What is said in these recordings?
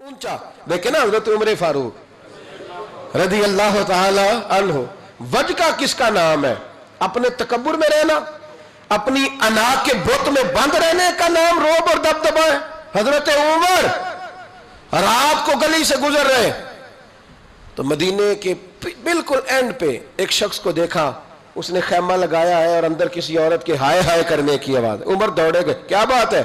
اونچا دیکھیں نا حضرت عمر فاروق رضی اللہ تعالی عنہ، وجہ کس کا نام ہے؟ اپنے تکبر میں رہنا، اپنی انا کے بت میں بند رہنے کا نام روب اور دبدبا ہے۔ حضرت عمر رات کو گلی سے گزر رہے تو مدینے کے بالکل اینڈ پہ ایک شخص کو دیکھا، اس نے خیمہ لگایا ہے اور اندر کسی عورت کے ہائے ہائے کرنے کی آواز۔ عمر دوڑے گئے، کیا بات ہے؟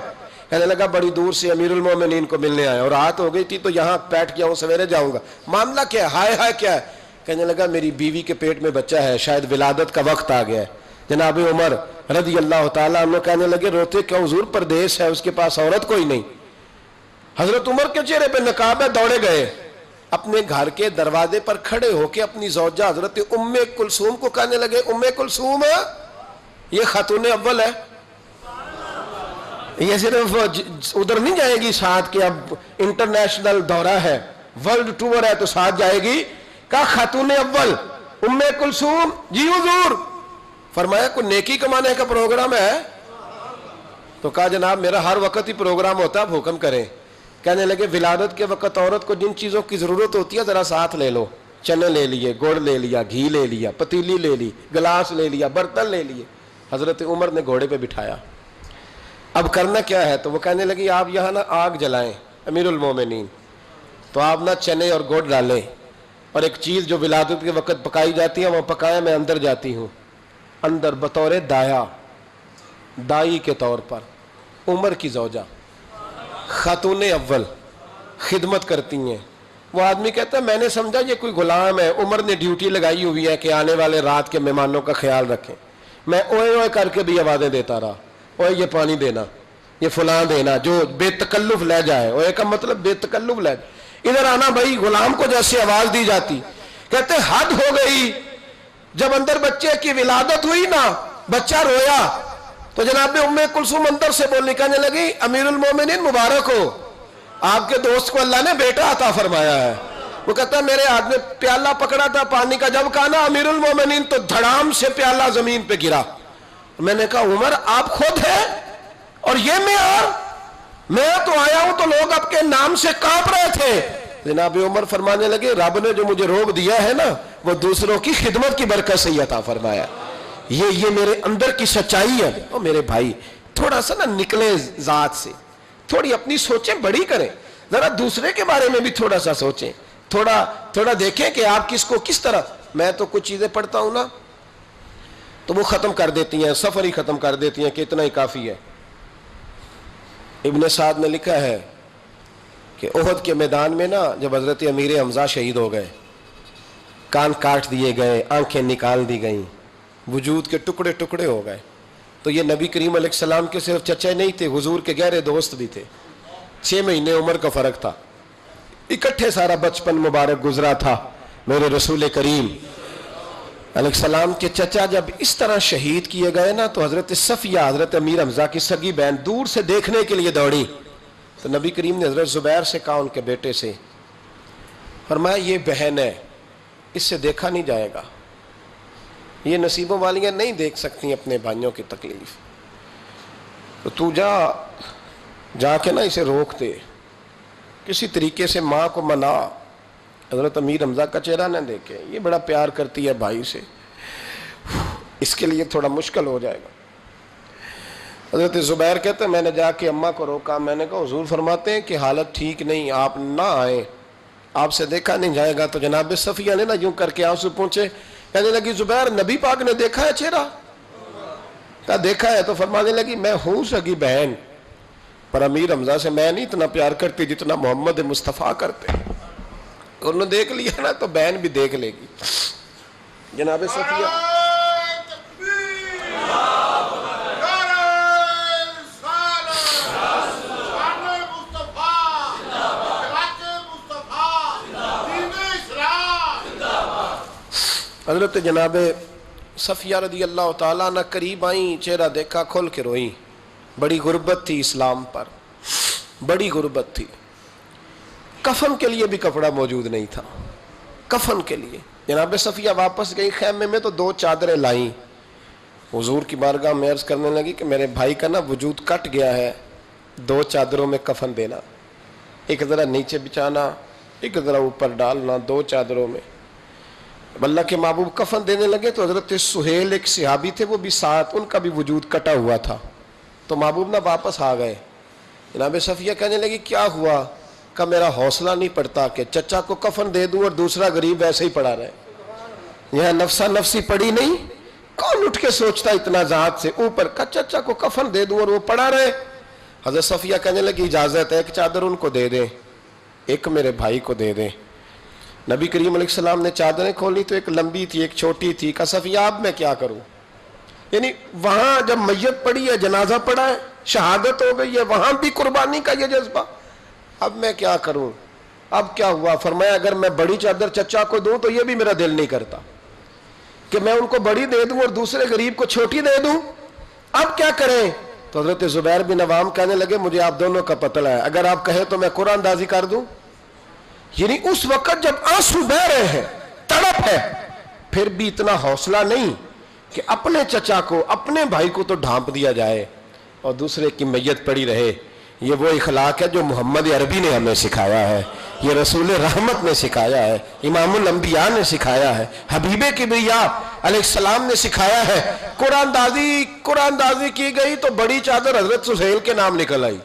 کہنے لگا بڑی دور سے امیر المومنین کو ملنے آیا اور رات ہو گئی تھی تو یہاں بیٹھ گیا ہوں، سویرے جاؤں گا۔ معاملہ کیا ہے؟ ہائے ہائے کیا ہے؟ کہنے لگا میری بیوی کے پیٹ میں بچہ ہے، شاید ولادت کا وقت آ گیا ہے۔ جناب عمر رضی اللہ تعالیٰ عنہ کہنے لگے روتے کیوں؟ حضور پردیس ہے، اس کے پاس عورت کوئی نہیں۔ حضرت عمر کے چہرے پہ نقاب ہے، دوڑے گئے اپنے گھر کے دروازے پر کھڑے ہو کے اپنی زوجہ حضرت ام کلثوم کو کہنے لگے ام کلثوم یہ خاتون اول ہے، یہ صرف ادھر نہیں جائے گی ساتھ کہ اب انٹرنیشنل دورہ ہے، ورلڈ ٹور ہے تو ساتھ جائے گی؟ کہا خاتون اول ام کلثوم۔ جی حضور۔ فرمایا کوئی نیکی کمانے کا پروگرام ہے؟ تو کہا جناب میرا ہر وقت ہی پروگرام ہوتا ہے، آپ حکم کریں۔ کہنے لگے ولادت کے وقت عورت کو جن چیزوں کی ضرورت ہوتی ہے ذرا ساتھ لے لو، چنے لے لیے، گڑ لے لیا، گھی لے لیا، پتیلی لے لی، گلاس لے لیا، برتن لے لیے۔ حضرت عمر نے گھوڑے پہ بٹھایا، اب کرنا کیا ہے؟ تو وہ کہنے لگی آپ یہاں نا آگ جلائیں امیر المومنین، تو آپ نا چنے اور گڑ ڈالیں اور ایک چیز جو ولادت کے وقت پکائی جاتی ہے وہ پکائیں، میں اندر جاتی ہوں۔ اندر بطور دایا، دائی کے طور پر عمر کی زوجہ خاتون اول خدمت کرتی ہیں۔ وہ آدمی کہتا ہے میں نے سمجھا یہ کوئی غلام ہے، عمر نے ڈیوٹی لگائی ہوئی ہے کہ آنے والے رات کے مہمانوں کا خیال رکھیں۔ میں اوئے اوئے کر کے بھی آوازیں دیتا رہا، اوئے یہ پانی دینا، یہ فلاں دینا، جو بے تکلف لے جائے، اوئے کا مطلب بے تکلف لے جائے۔ ادھر آنا بھائی، غلام کو جیسے آواز دی جاتی، کہتے حد ہو گئی۔ جب اندر بچے کی ولادت ہوئی نا، بچہ رویا تو جناب ام کلثوم اندر سے بولنے کہنے لگی امیر المومنین مبارک ہو، آپ کے دوست کو اللہ نے بیٹا عطا فرمایا ہے۔ وہ کہتا ہے میرے ہاتھ میں پیالہ پکڑا تھا پانی کا، جب کہا نا امیر المومنین تو دھڑام سے پیالہ زمین پہ گرا۔ میں نے کہا عمر آپ خود ہیں اور یہ میں تو آیا ہوں تو لوگ آپ کے نام سے کانپ رہے تھے۔ جناب عمر فرمانے لگے رب نے جو مجھے روب دیا ہے نا وہ دوسروں کی خدمت کی برکت سے عطا فرمایا، یہ میرے اندر کی سچائی ہے۔ اور میرے بھائی تھوڑا سا نا نکلے ذات سے، تھوڑی اپنی سوچیں بڑی کریں، ذرا دوسرے کے بارے میں بھی تھوڑا سا سوچیں، تھوڑا دیکھیں کہ آپ کس کو کس طرح۔ میں تو کچھ چیزیں پڑھتا ہوں نا تو وہ ختم کر دیتی ہیں، سفر ہی ختم کر دیتی ہیں کہ اتنا ہی کافی ہے۔ ابن سعد نے لکھا ہے کہ احد کے میدان میں نا جب حضرت امیر حمزہ شہید ہو گئے، کان کاٹ دیے گئے، آنکھیں نکال دی گئیں، وجود کے ٹکڑے ٹکڑے ہو گئے، تو یہ نبی کریم علیہ السلام کے صرف چچے نہیں تھے، حضور کے گہرے دوست بھی تھے۔ 6 مہینے عمر کا فرق تھا، اکٹھے سارا بچپن مبارک گزرا تھا۔ میرے رسول کریم علیہ السلام کے چچا جب اس طرح شہید کیے گئے نا تو حضرت صفیہ حضرت امیر حمزہ کی سگی بہن دور سے دیکھنے کے لیے دوڑی، تو نبی کریم نے حضرت زبیر سے کہا ان کے بیٹے سے، فرمایا یہ بہن ہے، اس سے دیکھا نہیں جائے گا، یہ نصیبوں والیاں نہیں دیکھ سکتی اپنے بھائیوں کی تکلیف، تو جا کے نا اسے روک دے، کسی طریقے سے ماں کو منا۔ حضرت امیر حمزہ کا چہرہ نہ دیکھے، یہ بڑا پیار کرتی ہے بھائی سے، اس کے لیے تھوڑا مشکل ہو جائے گا۔ حضرت زبیر کہتے ہیں میں نے جا کے اماں کو روکا، میں نے کہا حضور فرماتے ہیں کہ حالت ٹھیک نہیں، آپ نہ آئیں، آپ سے دیکھا نہیں جائے گا۔ تو جناب صفیہ نے نا یوں کر کے آنسو پہنچے، کہنے لگی زبیر نبی پاک نے دیکھا ہے چہرہ؟ کہا دیکھا ہے۔ تو فرمانے لگی میں ہوں سگی بہن، پر امیر حمزہ سے میں نہیں اتنا پیار کرتی جتنا محمد مصطفیٰ کرتے، انہوں نے دیکھ لیا نا تو بہن بھی دیکھ لے گی۔ جناب صفیہ حضرت جناب صفیہ رضی اللہ تعالیٰ عنہ قریب آئیں، چہرہ دیکھا، کھول کے روئیں۔ بڑی غربت تھی اسلام پر، بڑی غربت تھی، کفن کے لیے بھی کپڑا موجود نہیں تھا، کفن کے لیے۔ جناب صفیہ واپس گئی خیمے میں تو 2 چادریں لائیں، حضور کی بارگاہ میں عرض کرنے لگی کہ میرے بھائی کا نا وجود کٹ گیا ہے، 2 چادروں میں کفن دینا۔ ایک ذرا نیچے بچھانا، ایک ذرا اوپر ڈالنا، 2 چادروں میں۔ اللہ کے محبوب کفن دینے لگے تو حضرت سہیل ایک صحابی تھے، وہ بھی ساتھ، ان کا بھی وجود کٹا ہوا تھا، تو محبوب نہ واپس آ گئے۔ جناب صفیہ کہنے لگی کیا ہوا؟ کہ میرا حوصلہ نہیں پڑتا کہ چچا کو کفن دے دوں اور دوسرا غریب ویسے ہی پڑا رہے۔ یہاں نفسا نفسی پڑی نہیں، کون اٹھ کے سوچتا اتنا ذات سے اوپر کا چچا کو کفن دے دوں اور وہ پڑا رہے۔ حضرت صفیہ کہنے لگی اجازت ہے، ایک چادر ان کو دے دیں، ایک میرے بھائی کو دے دیں۔ نبی کریم علیہ السلام نے چادریں کھولی تو ایک لمبی تھی ایک چھوٹی تھی۔ کہا صفیہ اب میں کیا کروں؟ یعنی وہاں جب میت پڑی ہے، جنازہ پڑا ہے، شہادت ہو گئی ہے، وہاں بھی قربانی کا یہ جذبہ، اب میں کیا کروں؟ اب کیا ہوا؟ فرمایا اگر میں بڑی چادر چچا کو دوں تو یہ بھی میرا دل نہیں کرتا کہ میں ان کو بڑی دے دوں اور دوسرے غریب کو چھوٹی دے دوں، اب کیا کریں؟ تو حضرت زبیر بن عوام کہنے لگے مجھے آپ دونوں کا پتلا ہے، اگر آپ کہیں تو میں قرآن اندازی کر دوں۔ یعنی اس وقت جب آنسو بہ رہے ہیں، تڑپ ہے، پھر بھی اتنا حوصلہ نہیں کہ اپنے چچا کو، اپنے بھائی کو تو ڈھانپ دیا جائے اور دوسرے کی میت پڑی رہے۔ یہ وہ اخلاق ہے جو محمد عربی نے ہمیں سکھایا ہے، یہ رسول رحمت نے سکھایا ہے، امام الانبیاء نے سکھایا ہے، حبیب کبریا علیہ السلام نے سکھایا ہے۔ قرآن دازی کی گئی تو بڑی چادر حضرت سہیل کے نام نکل آئی،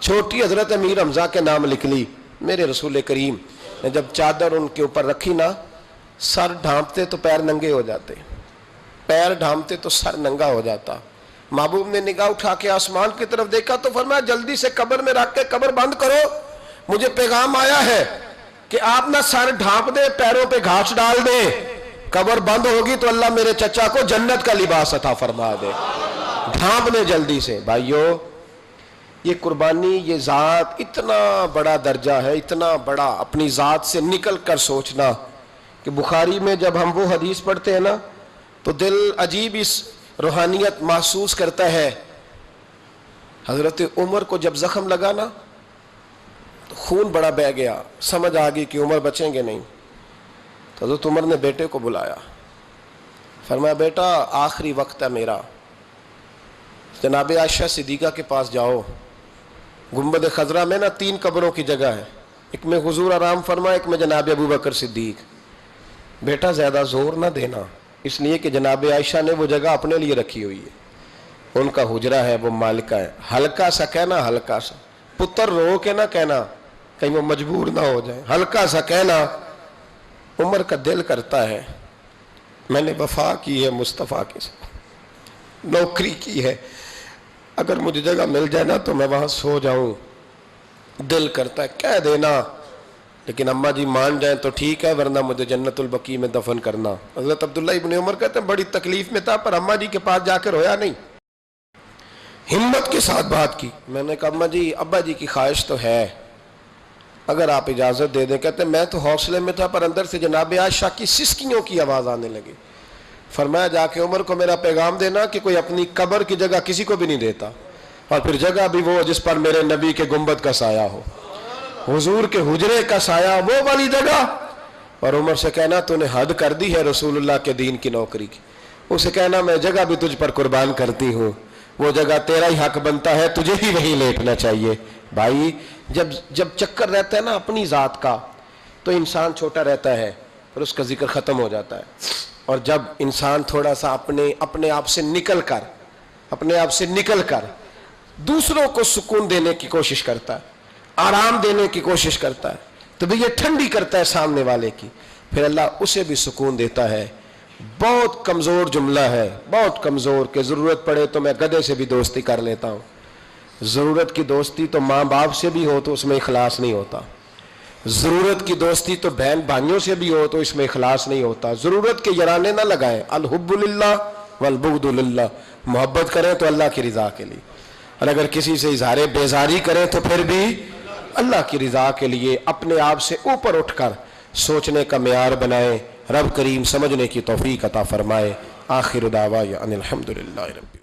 چھوٹی حضرت امیر حمزہ کے نام نکلی۔ میرے رسول کریم نے جب چادر ان کے اوپر رکھی نا، سر ڈھانپتے تو پیر ننگے ہو جاتے، پیر ڈھانپتے تو سر ننگا ہو جاتا۔ محبوب نے نگاہ اٹھا کے آسمان کی طرف دیکھا تو فرمایا جلدی سے قبر میں رکھ کے قبر بند کرو، مجھے پیغام آیا ہے کہ آپ نہ سر ڈھانپ دے، پیروں پہ گھاس ڈال دے، قبر بند ہوگی تو اللہ میرے چچا کو جنت کا لباس عطا فرما دے، ڈھانپ دے جلدی سے۔ بھائیو یہ قربانی، یہ ذات، اتنا بڑا درجہ ہے، اتنا بڑا، اپنی ذات سے نکل کر سوچنا کہ بخاری میں جب ہم وہ حدیث پڑھتے ہیں نا تو دل عجیب اس روحانیت محسوس کرتا ہے۔ حضرت عمر کو جب زخم لگا نا تو خون بڑا بہہ گیا، سمجھ آ گئی کہ عمر بچیں گے نہیں، تو حضرت عمر نے بیٹے کو بلایا، فرمایا بیٹا آخری وقت ہے میرا، جناب عائشہ صدیقہ کے پاس جاؤ، گنبد خضرا میں نا 3 قبروں کی جگہ ہے، ایک میں حضور آرام فرما، ایک میں جناب ابو بکر صدیق، بیٹا زیادہ زور نہ دینا، اس لیے کہ جناب عائشہ نے وہ جگہ اپنے لیے رکھی ہوئی ہے، ان کا حجرہ ہے، وہ مالکہ ہے، ہلکا سا کہنا، ہلکا سا، پتر رو کے نہ کہنا کہیں وہ مجبور نہ ہو جائے، ہلکا سا کہنا۔ عمر کا دل کرتا ہے میں نے وفا کی ہے مصطفیٰ کے ساتھ، نوکری کی ہے، اگر مجھے جگہ مل جائے نا تو میں وہاں سو جاؤں، دل کرتا ہے کہہ دینا، لیکن اماں جی مان جائیں تو ٹھیک ہے ورنہ مجھے جنت البقیع میں دفن کرنا۔ حضرت عبداللہ ابن عمر کہتے ہیں بڑی تکلیف میں تھا پر اماں جی کے پاس جا کر رویا نہیں، ہمت کے ساتھ بات کی۔ میں نے کہا اماں جی ابا جی کی خواہش تو ہے، اگر آپ اجازت دے دیں۔ کہتے ہیں میں تو حوصلے میں تھا پر اندر سے جناب عائشہ کی سسکیوں کی آواز آنے لگی۔ فرمایا جا کے عمر کو میرا پیغام دینا کہ کوئی اپنی قبر کی جگہ کسی کو بھی نہیں دیتا، اور پھر جگہ بھی وہ جس پر میرے نبی کے گنبد کا سایہ ہو، حضور کے حجرے کا سایہ، وہ والی جگہ۔ اور عمر سے کہنا تو نے حد کر دی ہے رسول اللہ کے دین کی نوکری کی، اسے کہنا میں جگہ بھی تجھ پر قربان کرتی ہوں، وہ جگہ تیرا ہی حق بنتا ہے، تجھے ہی وہیں لیٹنا چاہیے۔ بھائی جب چکر رہتا ہے نا اپنی ذات کا تو انسان چھوٹا رہتا ہے، پھر اس کا ذکر ختم ہو جاتا ہے، اور جب انسان تھوڑا سا اپنے آپ سے نکل کر دوسروں کو سکون دینے کی کوشش کرتا ہے، آرام دینے کی کوشش کرتا ہے، تو بھی یہ ٹھنڈی کرتا ہے سامنے والے کی، پھر اللہ اسے بھی سکون دیتا ہے۔ بہت کمزور جملہ ہے، بہت کمزور، کہ ضرورت پڑے تو میں گدھے سے بھی دوستی کر لیتا ہوں۔ ضرورت کی دوستی تو ماں باپ سے بھی ہو تو اس میں اخلاص نہیں ہوتا، ضرورت کی دوستی تو بہن بھائیوں سے بھی ہو تو اس میں اخلاص نہیں ہوتا۔ ضرورت کے یرانے نہ لگائیں، الحب للہ والبغض للہ، محبت کریں تو اللہ کی رضا کے لیے، اور اگر کسی سے اظہار بیزاری کریں تو پھر بھی اللہ کی رضا کے لیے۔ اپنے آپ سے اوپر اٹھ کر سوچنے کا معیار بنائیں، رب کریم سمجھنے کی توفیق عطا فرمائے۔ آخر دعوانا ان الحمدللہ رب